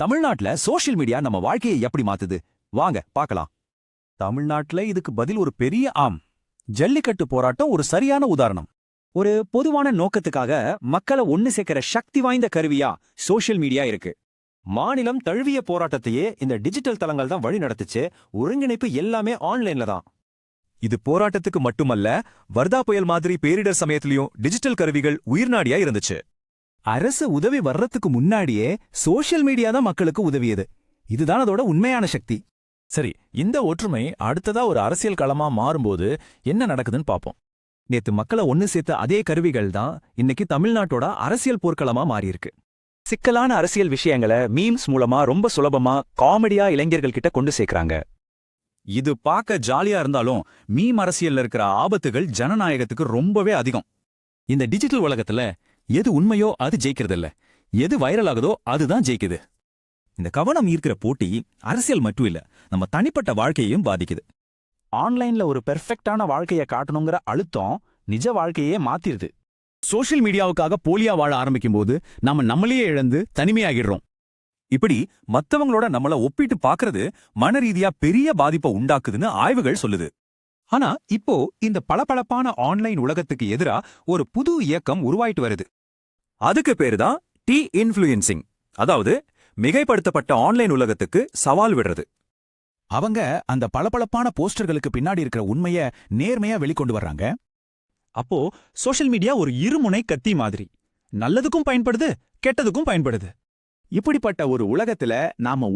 தமிழ்நாட்டுல social media நம்ம வாழ்க்கையை எப்படி மாத்துது வாங்க பார்க்கலாம். தமிழ்நாட்டுல இதுக்கு பதில் ஒரு பெரிய ஆம். ஜல்லிக்கட்டு போராட்டம் ஒரு சரியான உதாரணம். ஒரு பொதுவான நோக்கத்துக்காக மக்களை ஒன்னு சேர்க்கிற சக்தி வாய்ந்த கருவியா சோஷியல் மீடியா இருக்கு. மாநிலம் தழுவிய போராட்டத்தையே இந்த டிஜிட்டல் தளங்கள் தான் வழி நடத்துச்சு. ஒருங்கிணைப்பு எல்லாமே ஆன்லைன்ல தான். இது போராட்டத்துக்கு மட்டுமல்ல, வர்தா புயல் மாதிரி பேரிடர் சமயத்திலயும் டிஜிட்டல் கருவிகள் உயிர்நாடியா இருந்துச்சு. அரசு உதவி வர்றதுக்கு முன்னாடியே சோஷியல் மீடியா தான் மக்களுக்கு உதவியது. இதுதான் அதோட உண்மையான சக்தி. சரி, இந்த ஒற்றுமை அடுத்ததா ஒரு அரசியல் களமா மாறும்போது என்ன நடக்குதுன்னு பாப்போம். நேத்து மக்களை ஒன்னு சேர்த்த அதே கருவிகள் தான் இன்னைக்கு தமிழ்நாட்டோட அரசியல் போர்க்களமா மாறியிருக்கு. சிக்கலான அரசியல் விஷயங்களை மீம்ஸ் மூலமா ரொம்ப சுலபமா காமெடியா இளைஞர்கள் கிட்ட கொண்டு சேர்க்கறாங்க. இது பார்க்க ஜாலியா இருந்தாலும் மீம் அரசியல்ல இருக்கிற ஆபத்துகள் ஜனநாயகத்துக்கு ரொம்பவே அதிகம். இந்த டிஜிட்டல் உலகத்துல எது உண்மையோ அது ஜெயிக்கிறதில்ல, எது வைரல் ஆகுதோ அதுதான் ஜெயிக்குது. இந்த கவனம் ஈர்க்கிற போட்டி அரசியல் மட்டும் இல்ல, நம்ம தனிப்பட்ட வாழ்க்கையையும் பாதிக்குது. ஆன்லைன்ல ஒரு பெர்ஃபெக்டான வாழ்க்கையை காட்டணுங்கிற அழுத்தம் நிஜ வாழ்க்கையே மாத்திருது. சோஷியல் மீடியாவுக்காக போலியா வாழ ஆரம்பிக்கும்போது நாம நம்மளையே இழந்து தனிமையாகிடுறோம். இப்படி மத்தவங்களோட நம்மள ஒப்பிட்டு பாக்குறது மனரீதியா பெரிய பாதிப்பை உண்டாக்குதுன்னு ஆய்வுகள் சொல்லுது. ஆனா இப்போ இந்த பளபளப்பான ஆன்லைன் உலகத்துக்கு எதிரா ஒரு புது இயக்கம் உருவாயிட்டு வருது. அதுக்கு பேருதான் இன்ஃப்ளூயன்சிங், அதாவது மிகைப்படுத்தப்பட்ட ஆன்லைன் உலகத்துக்கு சவால் விடுறது. அவங்க அந்த பளபளப்பான போஸ்டர்களுக்கு பின்னாடி இருக்கிற உண்மைய நேர்மையா வெளிக்கொண்டு வர்றாங்க. அப்போ சோஷியல் மீடியா ஒரு இருமுனை கத்தி மாதிரி, நல்லதுக்கும் பயன்படுது, கெட்டதுக்கும் பயன்படுது. இப்படிப்பட்ட ஒரு உலகத்துல நாம